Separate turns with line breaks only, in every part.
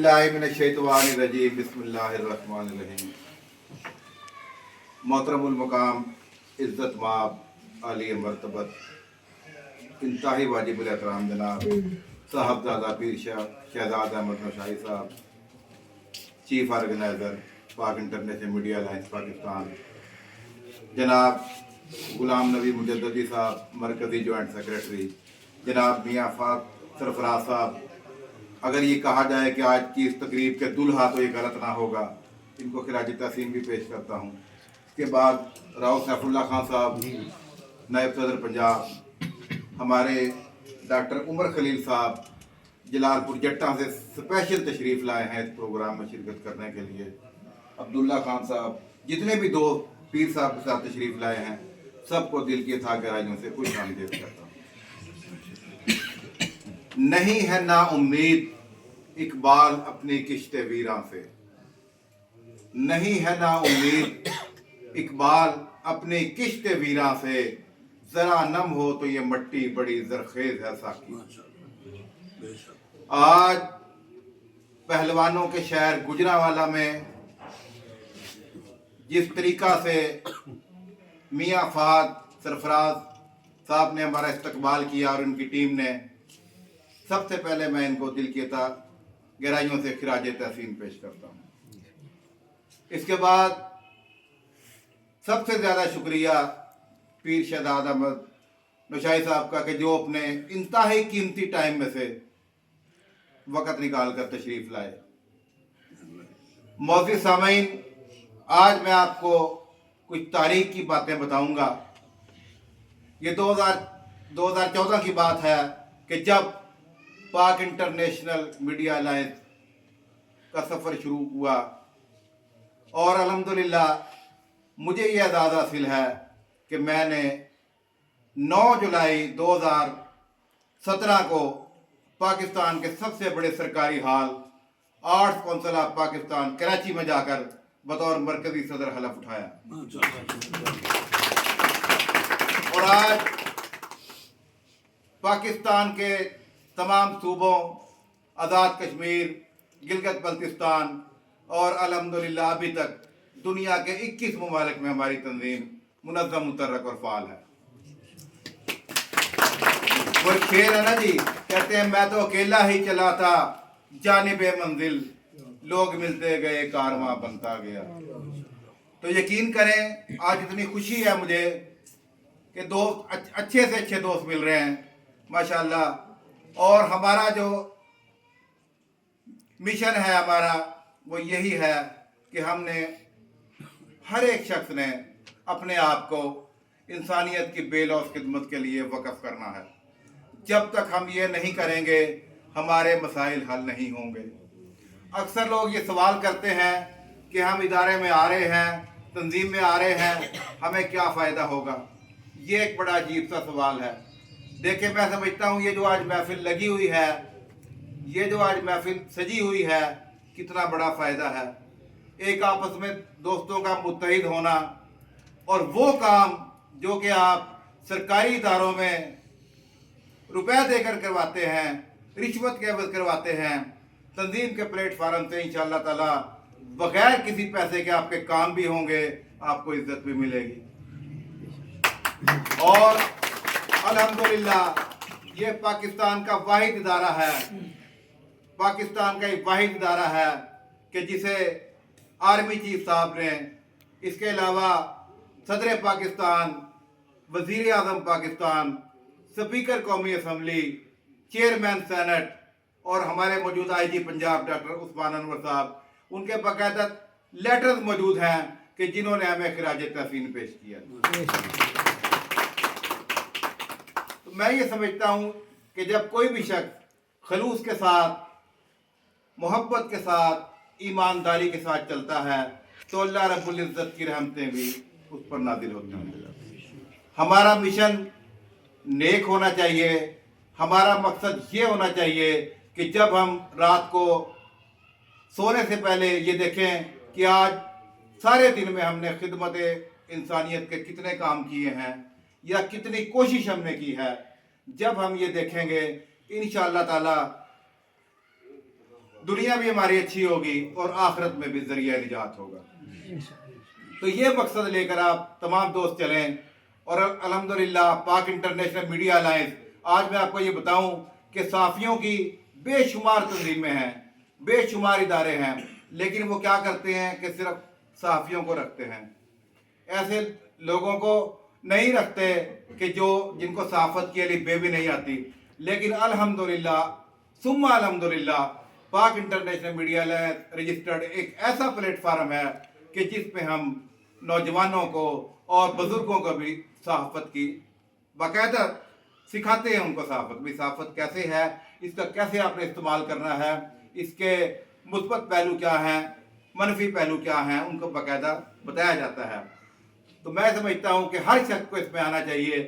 बिस्मिल्लाहिर्रहमानिर्रहीम। मोहतरमुल मकाम इज़्ज़त माब आली मरतबत इंतहाई वाजिबुल एहतराम जनाब साहबजादा पीर शाह शहजाद अहमद नौशाही साहब, चीफ ऑर्गेनाइज़र पाक इंटरनेशनल मीडिया अलायंस पाकिस्तान, जनाब गुलाम नबी मुजद्ददी साहब मरकज़ी जॉइंट सेक्रेटरी, जनाब मियाँ फात सरफराज साहब, अगर ये कहा जाए कि आज की इस तकरीब के दुल्हा तो ये गलत ना होगा, इनको खिराज तहसीन भी पेश करता हूँ। इसके बाद राव सैफुल्लाह खान साहब नायब सदर पंजाब, हमारे डॉक्टर उमर खलील साहब जलालपुर जट्टा से स्पेशल तशरीफ़ लाए हैं इस प्रोग्राम में शिरकत करने के लिए। अब्दुल्ला खान साहब, जितने भी दो पीर साहब के साथ तशरीफ़ लाए हैं, सबको दिल की था गहराइयों से खुश आमदीद करता हूँ। नहीं है ना उम्मीद इकबाल अपनी किश्ते वीरां से, नहीं है ना उम्मीद इकबाल अपनी किश्ते वीरां से, जरा नम हो तो ये मट्टी बड़ी जरखेज है साकी। आज पहलवानों के शहर गुजरांवाला में जिस तरीका से मियाँ फहद सरफराज साहब ने हमारा इस्तकबाल किया और उनकी टीम ने, सबसे पहले मैं इनको दिल की गहराइयों से खिराज तहसीन पेश करता हूँ। इसके बाद सबसे ज़्यादा शुक्रिया पीर शहजाद अहमद नौशाही साहब का कि जो अपने इंतहाई कीमती टाइम में से वक़्त निकाल कर तशरीफ़ लाए। मौजूद सामीन, आज मैं आपको कुछ तारीख की बातें बताऊंगा। ये 2014 की बात है कि जब पाक इंटरनेशनल मीडिया अलायंस का सफ़र शुरू हुआ और अल्हम्दुलिल्लाह मुझे ये एजाज़ हासिल है कि मैंने 9 जुलाई 2017 को पाकिस्तान के सबसे बड़े सरकारी hall arts council of Pakistan Karachi में जाकर बतौर मरकज़ी सदर हलफ उठाया। और आज पाकिस्तान के तमाम सूबों, आज़ाद कश्मीर, गिलगित बल्तिस्तान और अल्हम्दुलिल्लाह अभी तक दुनिया के 21 ममालिक में हमारी तंजीम मुनज़्ज़म, मुतहर्रिक और फ़ाल है। वो शेर है ना जी, कहते हैं मैं तो अकेला ही चला था जानिबे मंजिल, लोग मिलते गए कारवां बनता गया। तो यकीन करें आज इतनी खुशी है मुझे कि दोस्त अच्छे से अच्छे दोस्त मिल रहे हैं माशाल्लाह। और हमारा जो मिशन है हमारा वो यही है कि हमने हर एक शख्स ने अपने आप को इंसानियत की बेलौस खिदमत के लिए वक़्फ़ करना है। जब तक हम ये नहीं करेंगे हमारे मसाइल हल नहीं होंगे। अक्सर लोग ये सवाल करते हैं कि हम इदारे में आ रहे हैं, तंजीम में आ रहे हैं, हमें क्या फ़ायदा होगा। ये एक बड़ा अजीब सा सवाल है। देखिए, मैं समझता हूँ ये जो आज महफिल लगी हुई है, ये जो आज महफिल सजी हुई है, कितना बड़ा फ़ायदा है। एक आपस में दोस्तों का मुत्तहिद होना और वो काम जो कि आप सरकारी इदारों में रुपए देकर करवाते हैं, रिश्वत के एवज करवाते हैं, तंजीम के प्लेटफार्म से इंशाअल्लाह ताला बगैर किसी पैसे के आपके काम भी होंगे, आपको इज्जत भी मिलेगी। और अल्हम्दुलिल्लाह ये पाकिस्तान का वाहिद इदारा है, पाकिस्तान का एक वाहिद इदारा है कि जिसे आर्मी चीफ साहब ने, इसके अलावा सदर पाकिस्तान, वज़ीर आज़म पाकिस्तान, स्पीकर कौमी असम्बली, चेयरमैन सेनेट और हमारे मौजूदा IG पंजाब डॉक्टर उस्मान अनवर साहब, उनके बाकायदा लेटर्स मौजूद हैं कि जिन्होंने हमें खिराज तहसीन पेश किया। तो मैं ये समझता हूँ कि जब कोई भी शख्स खलूस के साथ, मोहब्बत के साथ, ईमानदारी के साथ चलता है तो अल्लाह रब्बुल इज़्ज़त की रहमतें भी उस पर नाज़िल होती हैं। हमारा मिशन नेक होना चाहिए। हमारा मकसद ये होना चाहिए कि जब हम रात को सोने से पहले ये देखें कि आज सारे दिन में हमने खिदमत इंसानियत के कितने काम किए हैं या कितनी कोशिश हमने की है। जब हम ये देखेंगे इंशाअल्लाह ताला दुनिया भी हमारी अच्छी होगी और आखिरत में भी जरिया निजात होगा। तो ये मकसद लेकर आप तमाम दोस्त चलें। और अल्हम्दुलिल्लाह पाक इंटरनेशनल मीडिया अलायंस, आज मैं आपको ये बताऊं कि सहाफ़ियों की बेशुमार तंजीमें हैं, बेशुमार इदारे हैं, लेकिन वो क्या करते हैं कि सिर्फ सहाफ़ियों को रखते हैं। ऐसे लोगों को नहीं रखते कि जिनको सहाफ़त की अलिफ भी नहीं आती। लेकिन अल्हम्दुलिल्लाह सुम्मा अल्हम्दुलिल्लाह पाक इंटरनेशनल मीडिया अलायंस रजिस्टर्ड एक ऐसा प्लेटफार्म है कि जिस पे हम नौजवानों को और बुजुर्गों को भी सहाफ़त की बाकायदा सिखाते हैं। उनको सहाफ़त भी, सहाफ़त कैसे है, इसका कैसे आपने इस्तेमाल करना है, इसके मुस्बत पहलू क्या हैं, मनफी पहलू क्या हैं, उनको बाकायदा बताया जाता है। तो मैं समझता हूँ कि हर शख्स को इसमें आना चाहिए।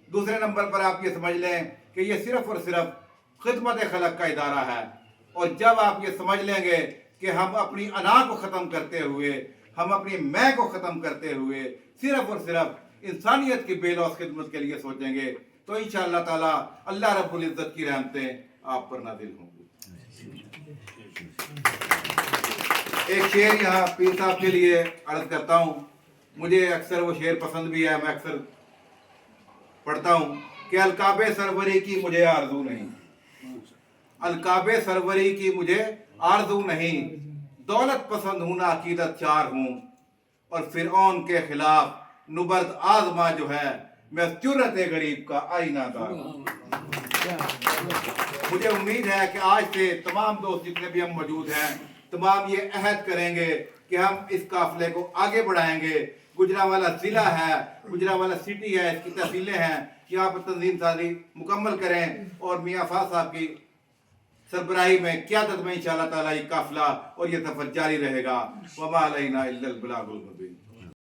दूसरे नंबर पर आप ये समझ लें कि ये सिर्फ़ और सिर्फ खिदमत खलक का इदारा है। और जब आप ये समझ लेंगे कि हम अपनी अना को ख़त्म करते हुए, हम अपनी मैं को ख़त्म करते हुए सिर्फ़ और सिर्फ इंसानियत की बेलौस खिदमत के लिए सोचेंगे, तो इंशाअल्लाह ताला अल्लाह रब्बुल इज़्ज़त की रहमतें आप पर नाज़िल होंगी। एक शेर यहाँ पीर साहब के लिए अर्ज़ करता हूँ। मुझे अक्सर वो शेर पसंद भी है, मैं अक्सर पढ़ता हूँ कि अलकाबे सरवरी की मुझे आरज़ू नहीं, अलकाबे सरवरी की मुझे आरज़ू नहीं, दौलत पसंद हूँ ना अकीदत चार हूँ, और फिरौन के खिलाफ नुबर्द आज़मा जो है मैं जुर्रत गरीब का आईनादार हूँ। मुझे उम्मीद है कि आज से तमाम दोस्त जितने भी हम मौजूद हैं, तमाम ये अहद करेंगे कि हम इस काफिले को आगे बढ़ाएंगे। गुजरांवाला ज़िला है, गुजरांवाला सिटी है, इसकी तहसीलें हैं, यहाँ पर तंजीम साजी मुकम्मल करें और मियाँ फाज साहब की सरबराही में क़यादत में इंशाअल्लाह ताला ये काफिला और ये सफ़र जारी रहेगा। वमा अलैना इल्लल बलागुल मुबीन।